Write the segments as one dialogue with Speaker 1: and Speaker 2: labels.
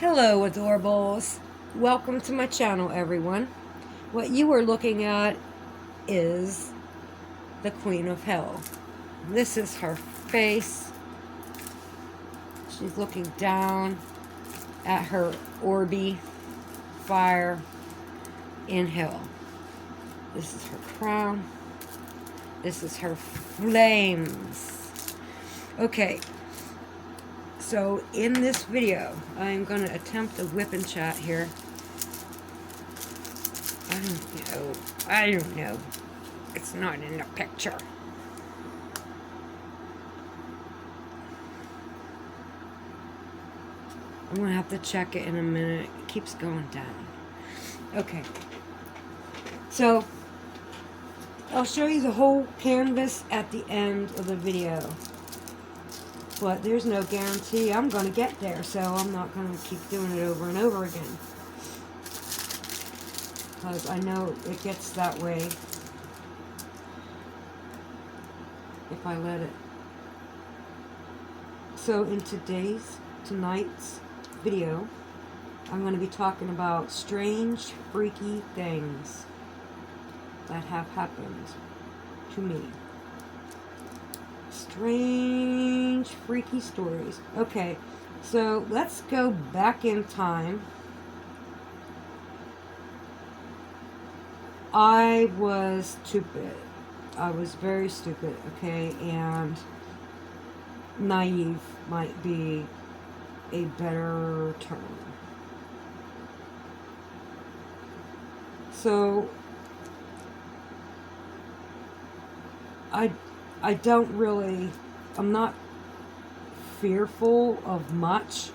Speaker 1: Hello, adorables. Welcome to my channel, everyone. What you are looking at is the Queen of Hell. This is her face. She's looking down at her orby fire in hell. This is her crown. This is her flames. Okay. So in this video, I'm going to attempt a WIP and chat here. I don't know. It's not in the picture. I'm going to have to check it in a minute. It keeps going down. Okay. So, I'll show you the whole canvas at the end of the video. But there's no guarantee I'm going to get there, so I'm not going to keep doing it over and over again. Because I know it gets that way if I let it. So in tonight's video, I'm going to be talking about strange, freaky things that have happened to me. Strange, freaky stories. Okay, so let's go back in time. I was stupid. I was very stupid, okay, and naive might be a better term. So, I'm not fearful of much.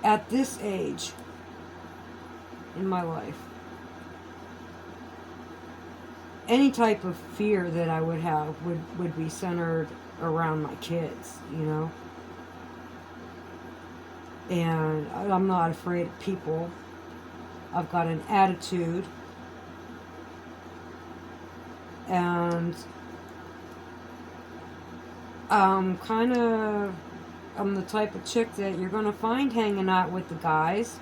Speaker 1: At this age in my life, any type of fear that I would have would be centered around my kids, you know? And I'm not afraid of people. I've got an attitude. And I'm the type of chick that you're going to find hanging out with the guys.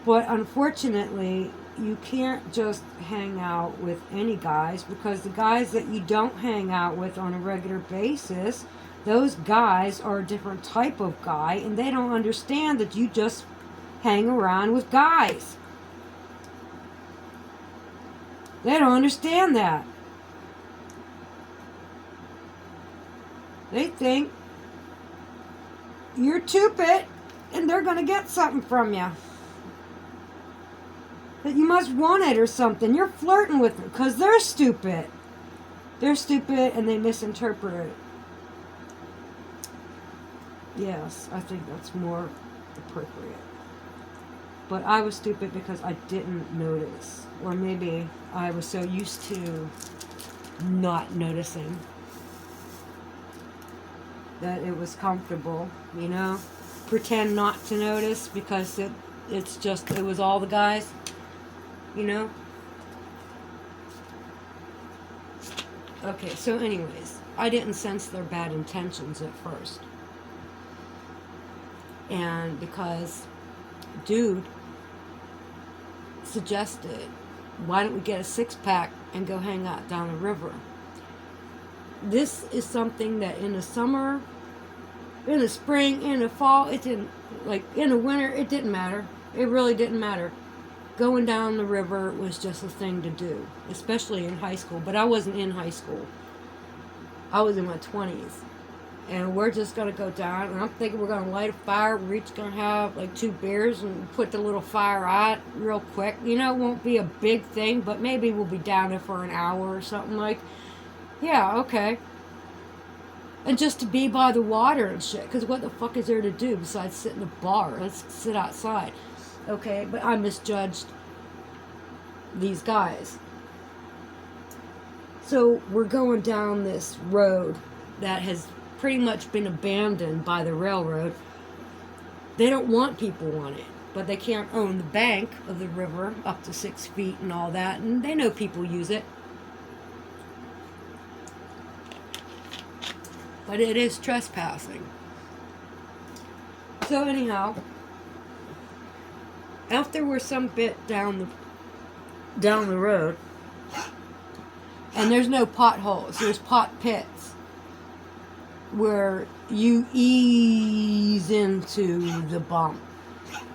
Speaker 1: But unfortunately, you can't just hang out with any guys, because the guys that you don't hang out with on a regular basis, those guys are a different type of guy, and they don't understand that you just hang around with guys. They don't understand that. They think you're stupid and they're going to get something from you. That you must want it or something. You're flirting with them because they're stupid. They're stupid and they misinterpret it. Yes, I think that's more appropriate. But I was stupid because I didn't notice. Or maybe I was so used to not noticing that it was comfortable, you know? Pretend not to notice because it was all the guys, you know? Okay, so anyways, I didn't sense their bad intentions at first. And because dude suggested, why don't we get a six-pack and go hang out down the river? This is something that in the summer, in the spring, in the fall, it didn't, like in the winter, it didn't matter. It really didn't matter. Going down the river was just a thing to do, especially in high school. But I wasn't in high school. I was in my 20s. And we're just going to go down, and I'm thinking we're going to light a fire. We're each going to have like 2 beers and put the little fire out real quick. You know, it won't be a big thing, but maybe we'll be down there for an hour or something like. Yeah, okay. And just to be by the water and shit, because what the fuck is there to do besides sit in a bar? Let's sit outside. Okay, but I misjudged these guys. So we're going down this road that has pretty much been abandoned by the railroad. They don't want people on it, but they can't own the bank of the river up to 6 feet and all that, and they know people use it. but it is trespassing. So anyhow, after we're some bit down the road, and there's no potholes, there's pot pits where you ease into the bump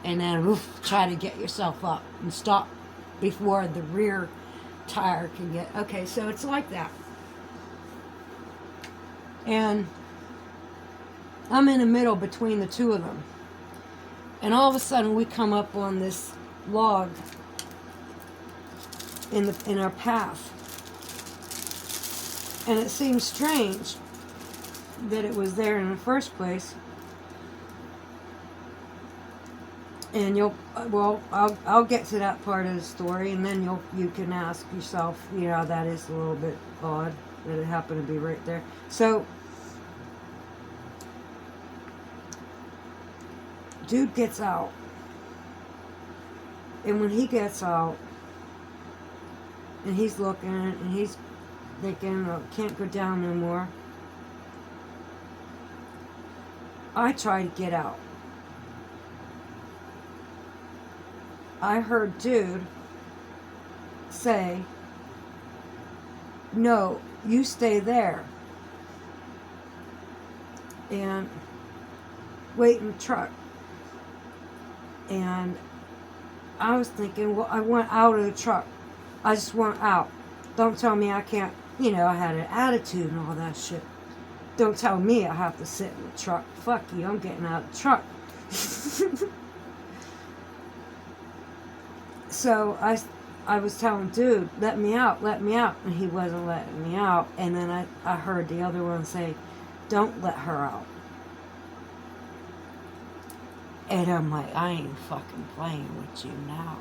Speaker 1: and then try to get yourself up and stop before the rear tire can get. Okay, so it's like that. And I'm in the middle between the two of them. And all of a sudden we come up on this log in our path. And it seems strange that it was there in the first place. And I'll get to that part of the story, and then you can ask yourself, that is a little bit odd that it happened to be right there. So, dude gets out, and when he gets out, and he's looking, and he's thinking, can't go down no more. I try to get out. I heard dude say, no, you stay there and wait in the truck. And I was thinking, well, I want out of the truck. I just want out. Don't tell me I can't, I had an attitude and all that shit. Don't tell me I have to sit in the truck. Fuck you, I'm getting out of the truck. So I was telling dude, let me out, and he wasn't letting me out. And then I heard the other one say, don't let her out. And I'm like, I ain't fucking playing with you now.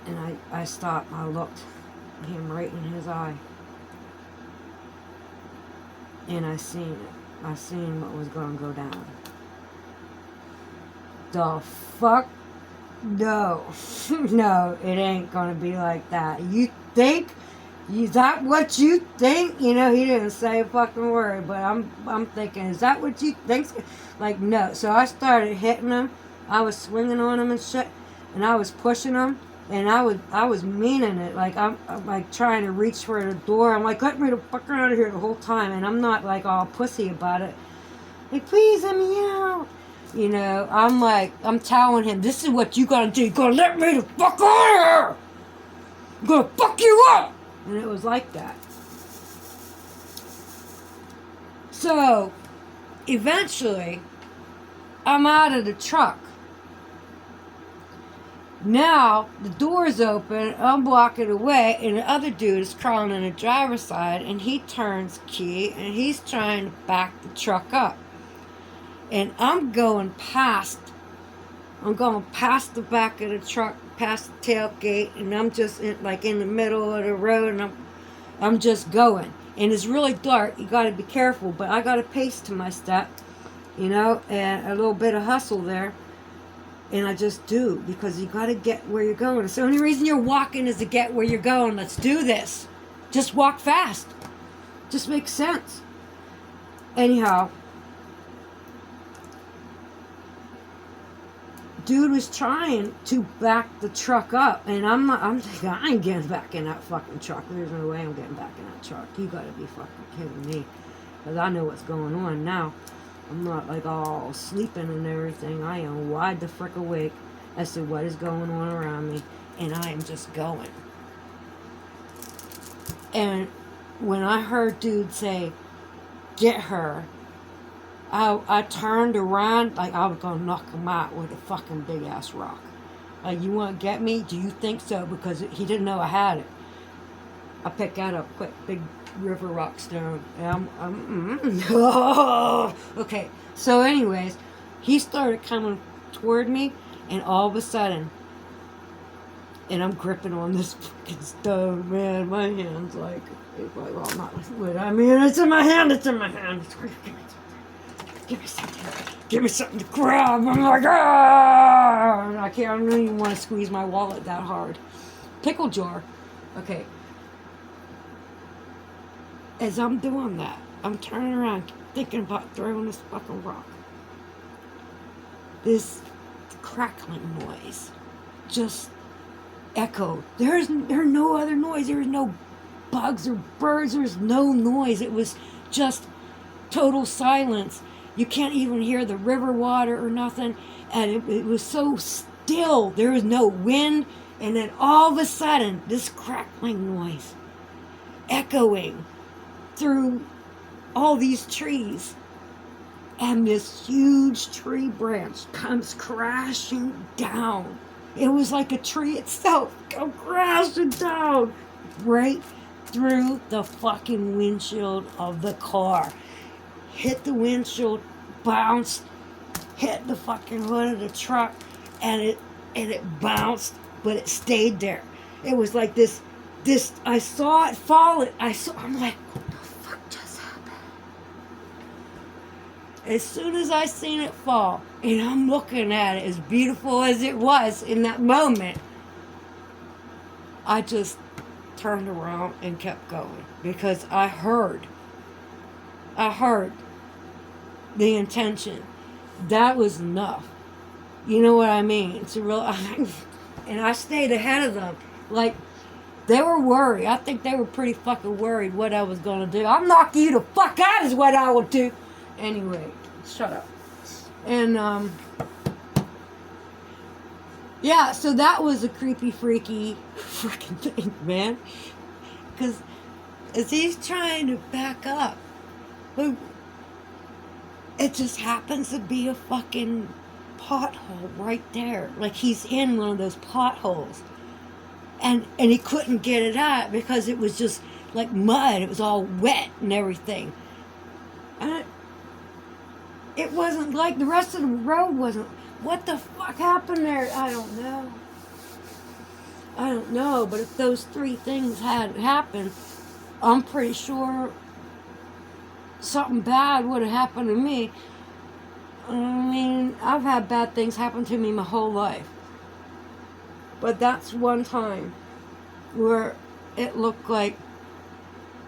Speaker 1: And I stopped and I looked him right in his eye. And I seen it. I seen what was going to go down. The fuck? No. No, it ain't going to be like that. You think? Is that what you think? He didn't say a fucking word, but I'm thinking, is that what you think? Like, no. So I started hitting him. I was swinging on him and shit. And I was pushing him. And I was meaning it. Like, I'm like trying to reach for the door. I'm like, let me the fuck out of here the whole time. And I'm not like all pussy about it. Like, please let me out. I'm like, I'm telling him, this is what you gotta do. You gotta let me the fuck out of here. I'm gonna fuck you up. And it was like that. So, eventually, I'm out of the truck. Now, the door's open, I'm walking away, and the other dude is crawling on the driver's side, and he turns key, and he's trying to back the truck up. And I'm going past the back of the truck, past the tailgate, and I'm just in the middle of the road, and I'm just going. And it's really dark, you gotta be careful, but I got a pace to my step, and a little bit of hustle there. And I just do, because you gotta get where you're going. It's the only reason you're walking is to get where you're going. Let's do this. Just walk fast. Just makes sense. Anyhow, dude was trying to back the truck up, and I'm thinking, I ain't getting back in that fucking truck. There's no way I'm getting back in that truck. You gotta be fucking kidding me. Because I know what's going on now. I'm not like all sleeping and everything. I am wide the frick awake as to what is going on around me. And I am just going. And when I heard dude say, get her, I turned around like I was going to knock him out with a fucking big ass rock. Like, you want to get me? Do you think so? Because he didn't know I had it. I picked that up quick, big river rock stone. And okay, so anyways, he started coming toward me, and all of a sudden, and I'm gripping on this fucking stone, man. My hand's like, well, not wood. I mean, it's in my hand. Give me something to grab. I'm like, ah! I don't even want to squeeze my wallet that hard. Pickle jar. Okay. as I'm doing that, I'm turning around thinking about throwing this fucking rock. This crackling noise just echoed. There's no other noise. There was no bugs or birds. There was no noise. It was just total silence. You can't even hear the river water or nothing. And it was so still. There was no wind. And then all of a sudden, this crackling noise echoing through all these trees. And this huge tree branch comes crashing down. It was like a tree itself come crashing down right through the fucking windshield of the car. Hit the windshield, bounced, hit the fucking hood of the truck, and it bounced, but it stayed there. It was like this. I saw it fall. I'm like, what the fuck just happened? As soon as I seen it fall, and I'm looking at it, as beautiful as it was in that moment, I just turned around and kept going because I heard the intention. That was enough. You know what I mean? It's a real, and I stayed ahead of them. Like, they were worried. I think they were pretty fucking worried what I was going to do. I'll knock you the fuck out is what I would do. Anyway, shut up. And, yeah, so that was a creepy, freaky freaking thing, man. Because as he's trying to back up, it just happens to be a fucking pothole right there. Like he's in one of those potholes. And he couldn't get it out because it was just like mud. It was all wet and everything. And it wasn't like the rest of the road wasn't. What the fuck happened there? I don't know. But if those three things had happened, I'm pretty sure something bad would have happened to me. I mean, I've had bad things happen to me my whole life. But that's one time where it looked like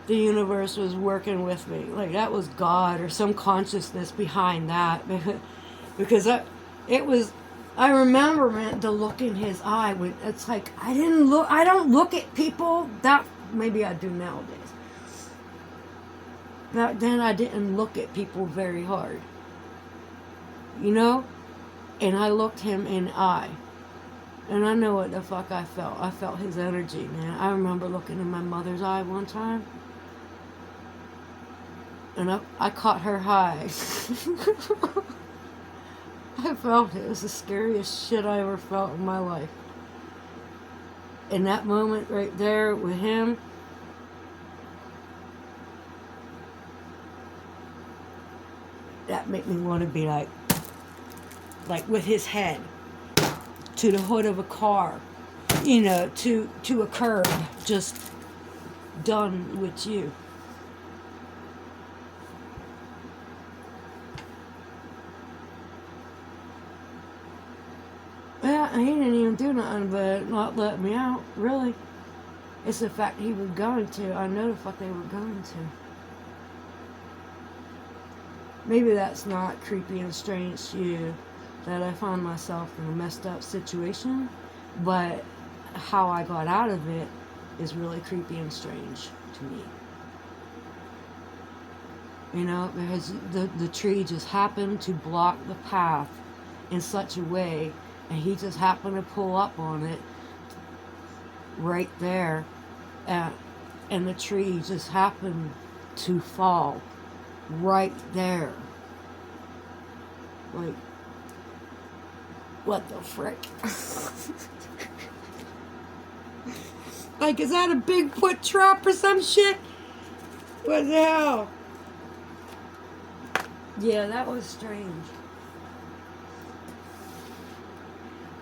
Speaker 1: the universe was working with me. Like that was God or some consciousness behind that. Because I remember, man, the look in his eye when it's like I don't look at people that maybe I do nowadays. Back then I didn't look at people very hard. You know? And I looked him in the eye. And I know what the fuck I felt. I felt his energy, man. I remember looking in my mother's eye one time. And I caught her high. I felt it. It was the scariest shit I ever felt in my life. In that moment right there with him, that made me want to be like with his head to the hood of a car, you know, to a curb, just done with you. Yeah, he didn't even do nothing but not let me out, really. It's the fact he was going to. I know the fuck they were going to. Maybe that's not creepy and strange to you, that I found myself in a messed up situation, but how I got out of it is really creepy and strange to me. You know, because the tree just happened to block the path in such a way, and he just happened to pull up on it right there, and the tree just happened to fall right there. Like, what the frick? Like, is that a Bigfoot trap or some shit? What the hell? Yeah, that was strange.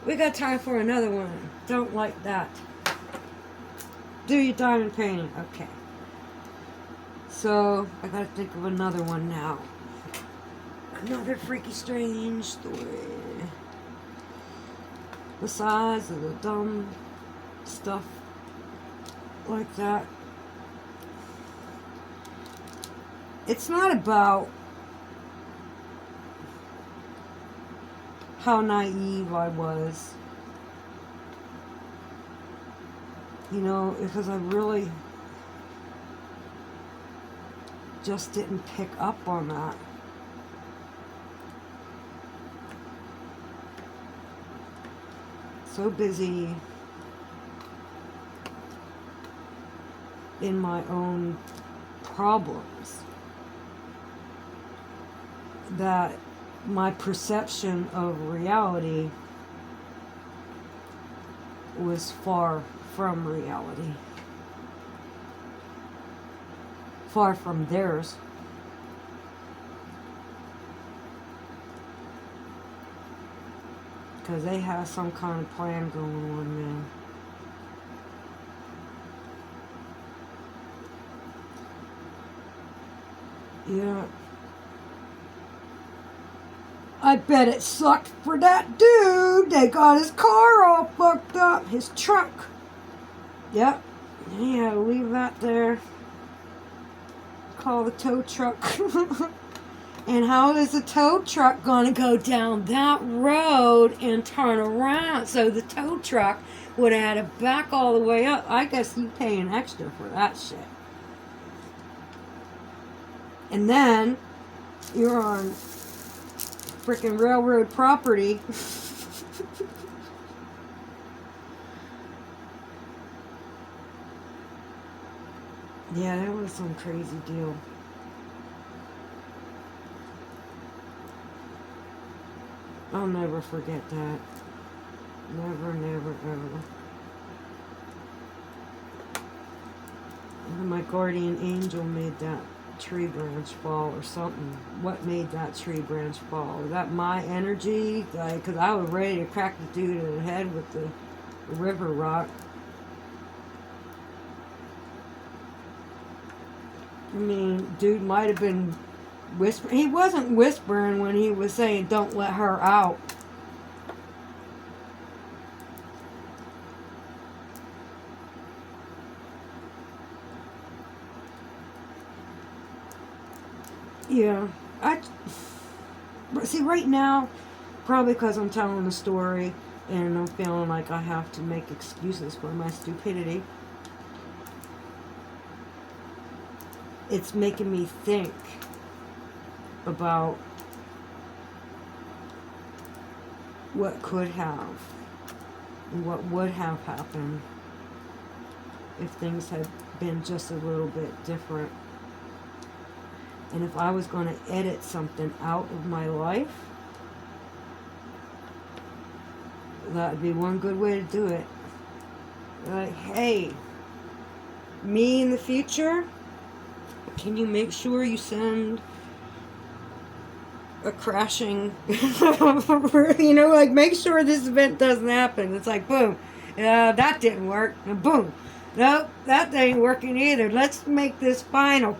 Speaker 1: We got time for another one. Don't like that. Do your diamond painting. Okay. So, I gotta think of another one now. Another freaky strange story. Besides the dumb stuff like that. it's not about how naive I was. You know, because I really just didn't pick up on that. So busy in my own problems that my perception of reality was far from reality. Far from theirs. Because they have some kind of plan going on, man. Yeah. I bet it sucked for that dude. They got his car all fucked up. His truck. Yep. Yeah, leave that there. Call the tow truck. And how is the tow truck going to go down that road and turn around? So the tow truck would have had to back all the way up. I guess you paying extra for that shit. And then you're on freaking railroad property. Yeah, that was some crazy deal. I'll never forget that. Never, never, ever. My guardian angel made that tree branch fall or something. What made that tree branch fall? Was that my energy? Because I was ready to crack the dude in the head with the river rock. I mean, dude might have been whispering. He wasn't whispering when he was saying, "Don't let her out." Yeah, see, right now, probably because I'm telling the story and I'm feeling like I have to make excuses for my stupidity, it's making me think about what could have, what would have happened if things had been just a little bit different. And if I was going to edit something out of my life, that would be one good way to do it. Like, hey, me in the future, can you make sure you send a crashing, you know, like make sure this event doesn't happen. It's like, boom, that didn't work, and boom, nope, that ain't working either. Let's make this final.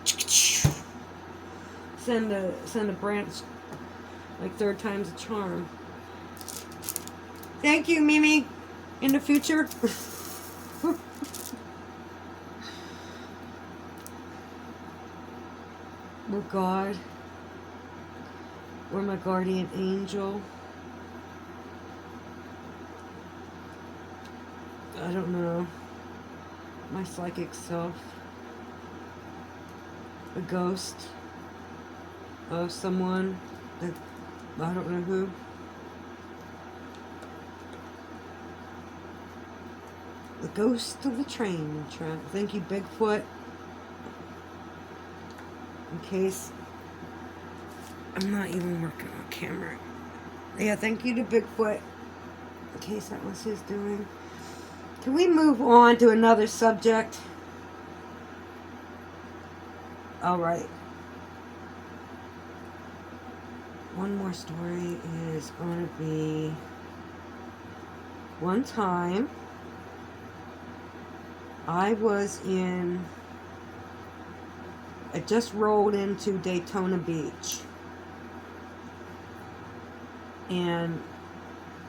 Speaker 1: Send a branch, like third time's a charm. Thank you, Mimi, in the future. Oh God, or my guardian angel. I don't know. My psychic self. A ghost of someone that I don't know who. The ghost of the train track. Thank you, Bigfoot. In case I'm not even working on camera. Yeah, thank you to Bigfoot. In case that was his doing. Can we move on to another subject? Alright. One more story is going to be one time I just rolled into Daytona Beach and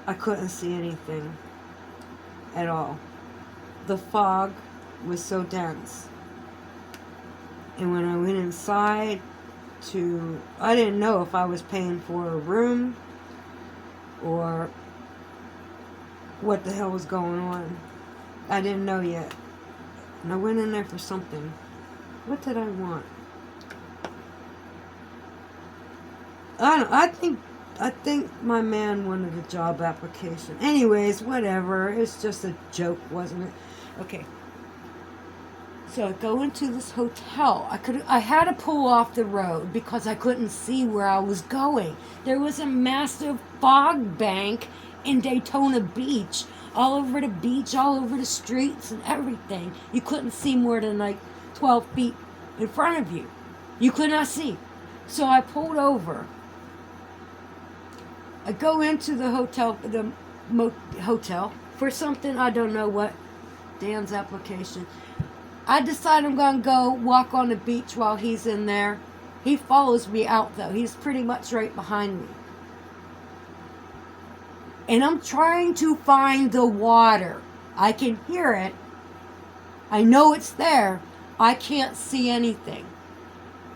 Speaker 1: I couldn't see anything at all. The fog was so dense. And when I went inside, I didn't know if I was paying for a room or what the hell was going on. I didn't know yet. And I went in there for something. What did I want? I think my man wanted a job application. Anyways, whatever. It's just a joke, wasn't it? Okay. So I go into this hotel. I had to pull off the road because I couldn't see where I was going. There was a massive fog bank in Daytona Beach, all over the beach, all over the streets and everything. You couldn't see more than like 12 feet in front of you. You could not see. So I pulled over. I go into the hotel for something, I don't know what, Dan's application. I decide I'm going to go walk on the beach while he's in there. He follows me out, though. He's pretty much right behind me. And I'm trying to find the water. I can hear it. I know it's there. I can't see anything.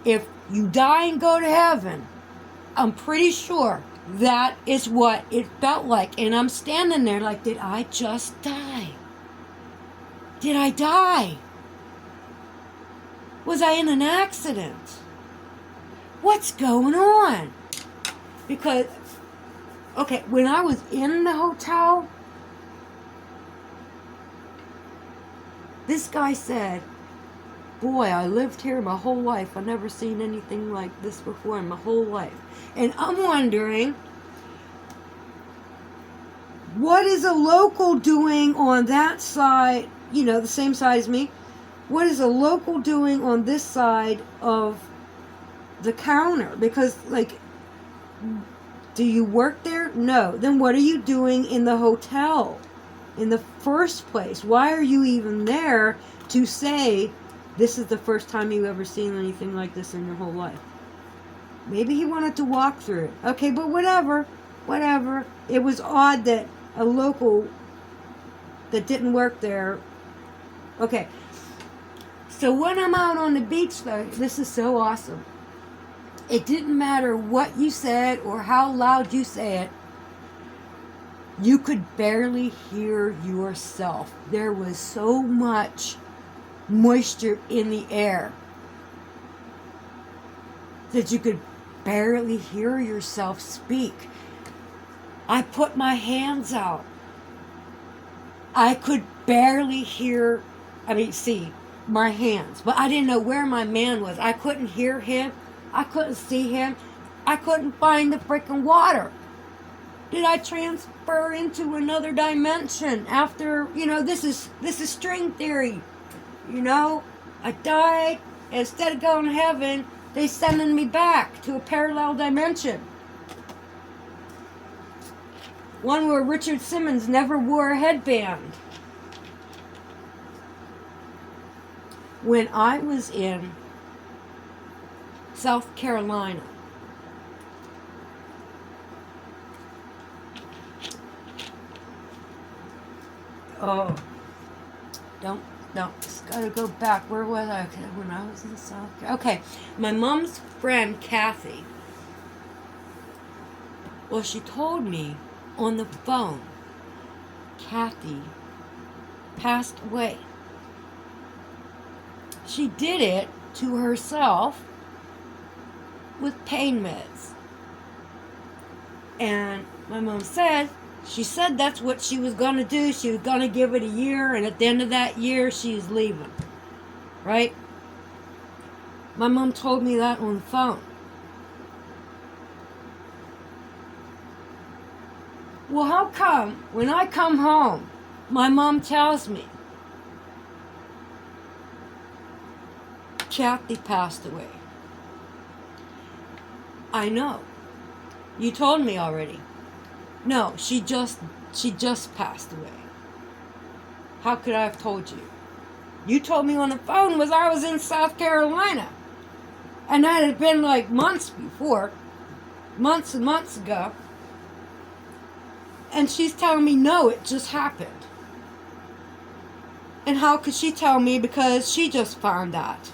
Speaker 1: If you die and go to heaven, I'm pretty sure that is what it felt like. And I'm standing there like, did I just die? Did I die? Was I in an accident? What's going on? Because, okay, when I was in the hotel, this guy said, boy, I lived here my whole life. I've never seen anything like this before in my whole life. And I'm wondering, what is a local doing on that side, the same side as me? What is a local doing on this side of the counter? Because, do you work there? No. Then what are you doing in the hotel in the first place? Why are you even there to say this is the first time you've ever seen anything like this in your whole life? Maybe he wanted to walk through it. Okay, but whatever. It was odd that a local that didn't work there. Okay. So when I'm out on the beach, though, this is so awesome. It didn't matter what you said or how loud you say it. You could barely hear yourself. There was so much moisture in the air that you could barely hear yourself speak. I put my hands out. I could barely see my hands, but I didn't know where my man was. I couldn't hear him. I couldn't see him. I couldn't find the freaking water. Did I transfer into another dimension after, this is string theory. I died. Instead of going to heaven, they sending me back to a parallel dimension. One where Richard Simmons never wore a headband. When I was in South Carolina, just gotta go back. Where was I? Okay, when I was in South Carolina. Okay, my mom's friend, Kathy. Well, she told me on the phone, Kathy passed away. She did it to herself with pain meds. And my mom said, she said that's what she was going to do. She was going to give it a year, and at the end of that year, she's leaving. Right? My mom told me that on the phone. Well, how come when I come home, my mom tells me, Kathy passed away? I know. You told me already. No, she just passed away. How could I have told you? You told me on the phone was I was in South Carolina. And that had been like months before. Months and months ago. And she's telling me, no, it just happened. And how could she tell me? Because she just found out.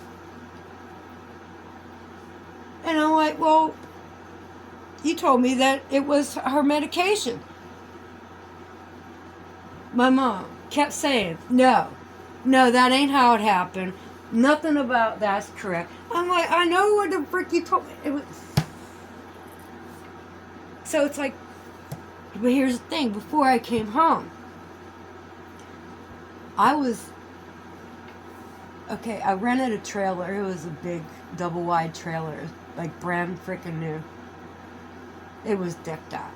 Speaker 1: And I'm like, well, you told me that it was her medication. My mom kept saying, no, that ain't how it happened. Nothing about that's correct. I'm like, I know what the frick you told me. It was... So it's like, but here's the thing. Before I came home, I rented a trailer. It was a big double wide trailer, like brand freaking new. It was decked out.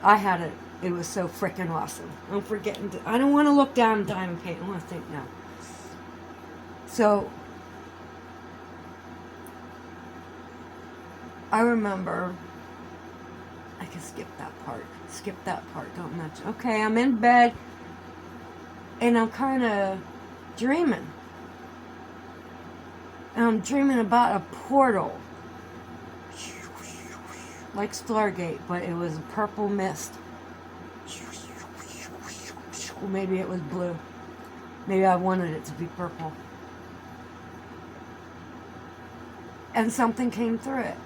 Speaker 1: I had it. It was so freaking awesome. I don't want to look down at diamond paint. I want to think now. So, I remember, I can skip that part. Don't mention. Okay, I'm in bed, and I'm kind of dreaming. And I'm dreaming about a portal. Like Stargate, but it was purple mist. Maybe it was blue. Maybe I wanted it to be purple. And something came through it.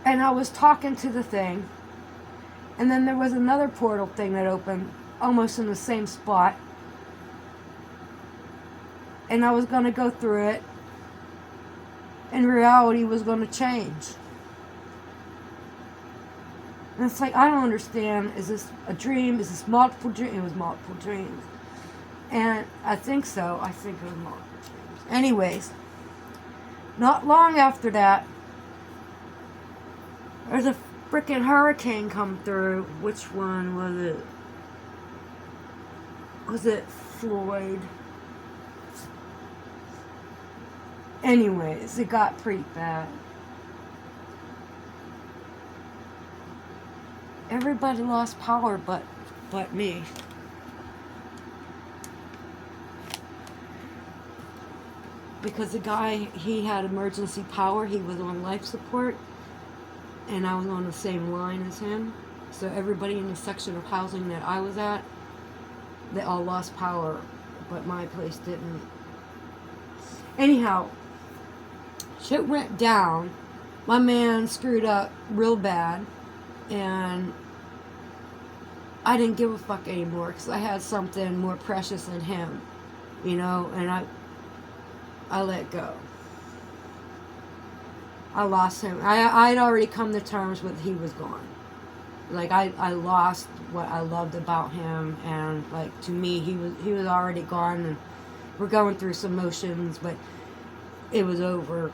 Speaker 1: And I was talking to the thing. And then there was another portal thing that opened almost in the same spot. And I was going to go through it. And reality was going to change. And it's like, I don't understand. Is this a dream? Is this multiple dreams? It was multiple dreams. And I think so. I think it was multiple dreams. Anyways, not long after that, there's a freaking hurricane come through. Which one was it? Was it Floyd? Anyways, it got pretty bad. Everybody lost power but me. Because the guy, he had emergency power. He was on life support. And I was on the same line as him. So everybody in the section of housing that I was at, they all lost power. But my place didn't. Anyhow, shit went down. My man screwed up real bad. And I didn't give a fuck anymore because I had something more precious than him, you know, and I let go. I lost him. I'd already come to terms with he was gone. Like, I lost what I loved about him, and, like, to me, he was already gone, and we're going through some motions, but it was over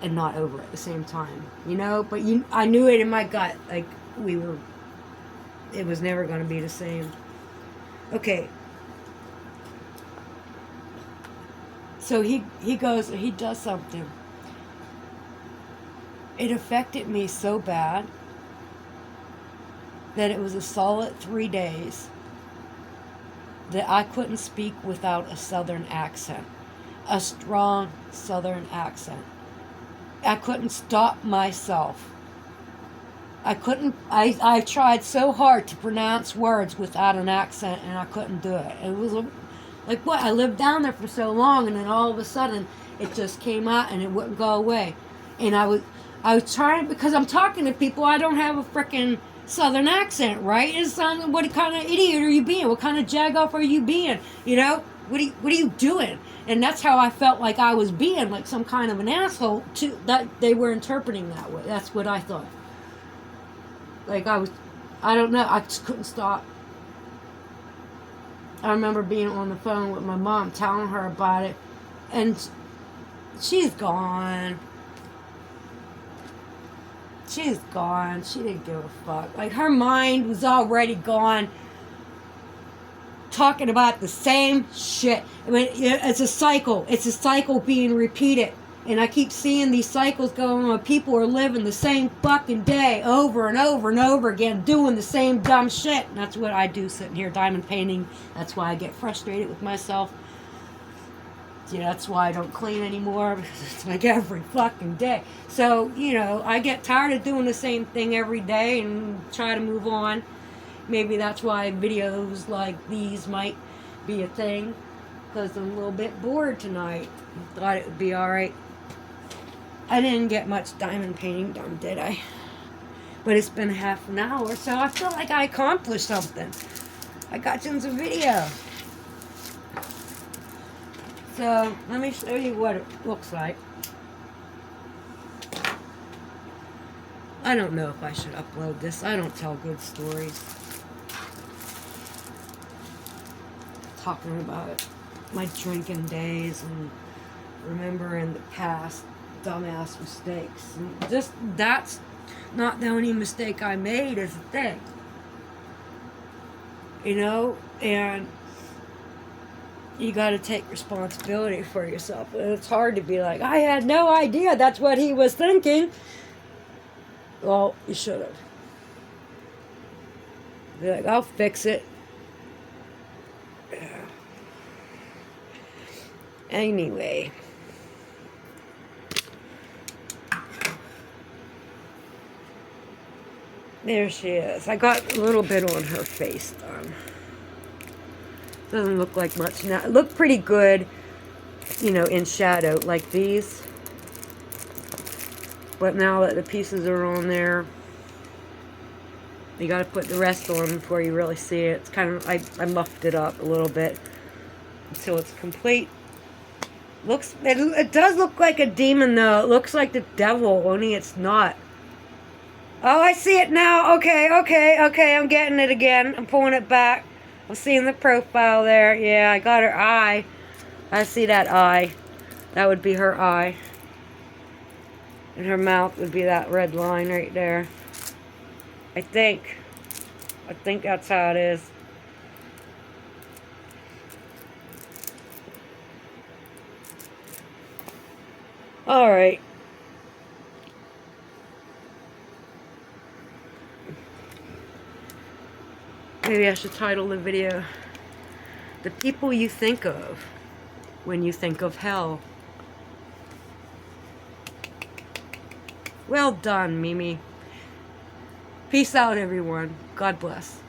Speaker 1: and not over at the same time, you know? But I knew it in my gut, like, it was never going to be the same. Okay. So he goes, he does something. It affected me so bad that it was a solid 3 days that I couldn't speak without a southern accent. A strong southern accent. I couldn't stop myself. I tried so hard to pronounce words without an accent, and I couldn't do it. It was like, what? I lived down there for so long, and then all of a sudden, it just came out, and it wouldn't go away. And I was trying, because I'm talking to people, I don't have a freaking southern accent, right? It's what kind of idiot are you being? What kind of jagoff are you being? You know? What are you doing? And that's how I felt like I was being, like some kind of an asshole, that they were interpreting that way. That's what I thought. Like, I don't know, I just couldn't stop. I remember being on the phone with my mom, telling her about it, and she's gone. She's gone. She didn't give a fuck. Like, her mind was already gone, talking about the same shit. I mean, it's a cycle. It's a cycle being repeated. And I keep seeing these cycles going on. People are living the same fucking day over and over and over again, doing the same dumb shit. And that's what I do, sitting here diamond painting. That's why I get frustrated with myself. Yeah, that's why I don't clean anymore, because it's like every fucking day. So, you know, I get tired of doing the same thing every day and try to move on. Maybe that's why videos like these might be a thing. because I'm a little bit bored tonight. Thought it would be alright. I didn't get much diamond painting done, did I? But it's been half an hour, so I feel like I accomplished something. I got you some video. So, let me show you what it looks like. I don't know if I should upload this. I don't tell good stories. Talking about my drinking days and remembering the past dumbass mistakes. And just, that's not the only mistake I made is the thing. You know? And you got to take responsibility for yourself. And it's hard to be like, I had no idea that's what he was thinking. Well, you should have. Be like, I'll fix it. Anyway. There she is. I got a little bit on her face done. Doesn't look like much now. It looked pretty good, you know, in shadow like these. But now that the pieces are on there, you got to put the rest on before you really see it. It's kind of, I muffed it up a little bit until it's complete. Looks, it does look like a demon though. It looks like the devil, only it's not. Oh, I see it now. Okay, I'm getting it again. I'm pulling it back. I'm seeing the profile there. Yeah, I got her eye. I see that eye. That would be her eye. And her mouth would be that red line right there. I think that's how it is. Alright. Maybe I should title the video, The People You Think Of When You Think of Hell. Well done, Mimi. Peace out, everyone. God bless.